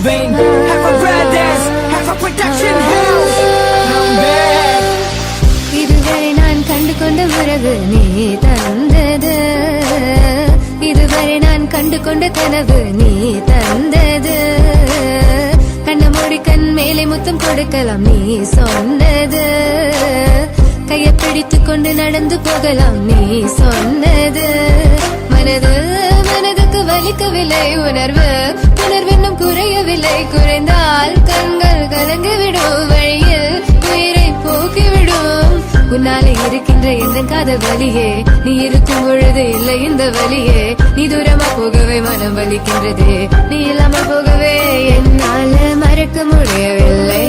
vein. Half a brothers, half a production house. Come back. இதுவரை நான் கண்டு கொண்ட உறவு நீ தந்தது, இதுவரை நான் கண்டு கொண்ட கனவு நீ தந்தது. கண்ண மூடி கண் மேலே முத்தம் கொடுக்கலாம் நீ சொன்னது, கையை பிடித்துக் கொண்டு நடந்து போகலாம் நீ சொன்னது. மனதுக்கு வலிக்கவில்லை உணர்வு, உணர்வென்னும் குறையவில்லை, குறைந்தால் கண்கள் கலங்கிவிடும், வழியில் உயிரை போக்கிவிடும். உன்னாலே இருக்கின்ற எந்த காதல் வலியே, நீ இருக்கும் பொழுது இல்லை இந்த வலியே. நீ தூரமா போகவே மனம் வலிக்கின்றது, நீ இல்லாமல் போகவே என்னால மறக்க முடியவில்லை.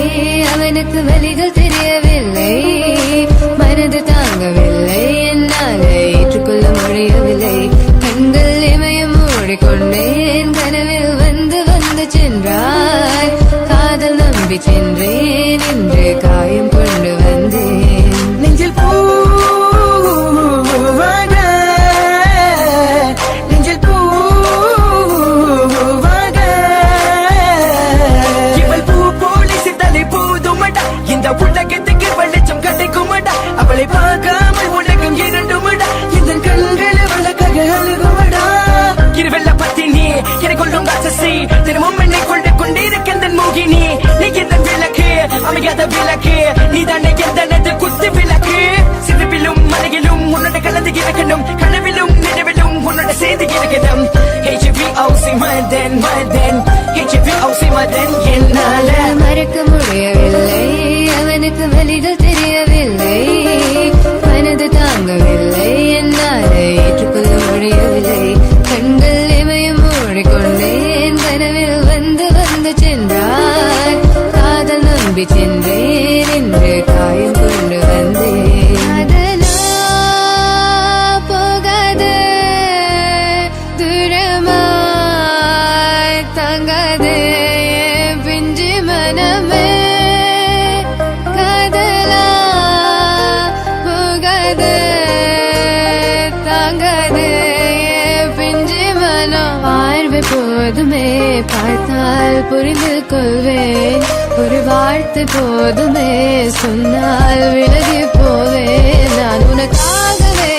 அவனுக்கு வலிகள் தெரியவில்லை, மனது தாங்கவில்லை, என்னால ஏற்றுக்கொள்ள முடியவில்லை. கண்கள் இமயம் மூடிக்கொண்டேன், கனவில் வந்து வந்து சென்றாய். காதல் நம்பி சென்றேன், இன்று காயம் கொண்டு வந்தேன். நெஞ்சில் பூவாக, நெஞ்சில் பூவாக. இவள் பூ போலி சித்தலை போதுமடா, இந்த உலகத்துக்கு வெளிச்சம் கிடைக்குமடா. அவளை பார்க்காமல் உலகம் இரண்டுமடா, இந்த கண்களை வழக்காக அழுகுமடா. இருவெல்ல பத்தினி என கொள்ளும் ராட்சசி, தினமும் என்னை கொண்டு கொண்டிருக்கின்ற மோகினி. நீ எந்த விளக்கு, அமையாத விளக்கு, நீ தானே எந்தனது குத்து விளக்கு. சிறுவிலும் மலையிலும் உன்னோட கலந்து இருக்கணும், கனவிலும் நினைவிலும் உன்னோட சேர்ந்து இருக்கணும். HVOC Madan Madan, HVOC Madan. என்னால மறக்க முடியவில்லை, அவனுக்கு வலிகள் தெரியவில்லை, மனது தாங்கவில்லை, என்னால ஏற்றுக்கொள்ள முடியவில்லை. கண்கள் இமயம் மூடிக்கொண்டேன், கனவில் வந்து வந்து சென்றாய். காதல் நம்பி சென்றேன், இன்று காயம் கொண்டு வந்தேன். அதனா போகாது, தூரமாய் தங்காது பிஞ்சு மனமே. காதலா போகாது, தாங்காது பிஞ்சு மனம். பார்வை போதுமே, பார்த்தால் புரிந்து கொள்வேன். ஒரு வார்த்தை போதுமே, சொன்னால் விலகி போவேன். நான் உனக்காகவே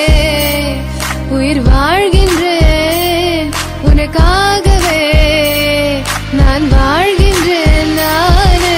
உயிர் வாழ்கின்றேன், உனக்காகவே நான் வாழ்கின்றேன். நானே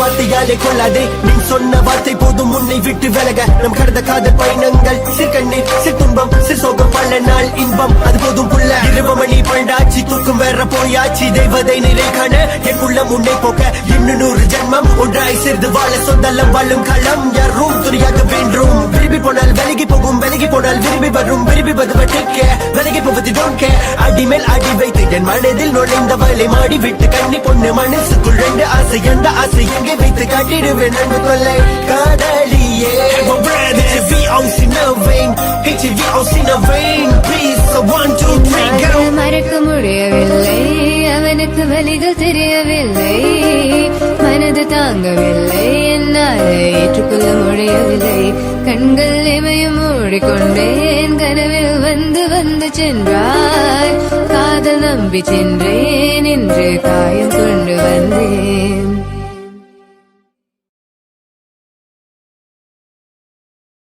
வார்த்தையாலே கொள்ளாதே, நீ சொன்ன வார்த்தை போதும் உன்னை விட்டு விலக. நம் கடந்த காதல் பயணங்கள் சிற்கண்ணீர் சிற்துன்பம் சிற்சோகம், பல நாள் இன்பம் அது போதும் புள்ள. 20 மணி பண்டாச்சி, தூக்கம் வேற போயாச்சி, தெய்வதை நிலை காண எக்குள்ள முன்னே போக்க. இன்னும் 100 ஜென்மம் ஒன்றாய் சேர்ந்து வாழ, சொந்தலம் வாழும் களம் யாரும் துணியாக வேண்டும். விரும்பி போனால் விலகி போகும், விலகி போனால் விரும்பி வரும், விரும்பி வருவதற்க விலகி போவது don't care. அடி மேல் அடி வைத்து என் மனதில் நுழைந்தவளை மாடி விட்டு கண்ணி பொண்ணு மனசுக்குள் 2 ஆசை, எந்த ஆசை எங்கே வைத்து காட்டிடுவேன் அன்பு கொள்ளை காதலியே. HVOC no vein, HVOC no vein, please so 1 2 3 go. மறக்க முடியவில்லை, அவனுக்கு வலிகள் தெரியவில்லை, மனது தாங்கவில்லை, என்னால் ஏற்றுக்கொள்ள முடியவில்லை. கண்கள் இமயம் மூடிக்கொண்டேன், கனவில் வந்து வந்து சென்றாய். காதல் நம்பி சென்றேன், இன்று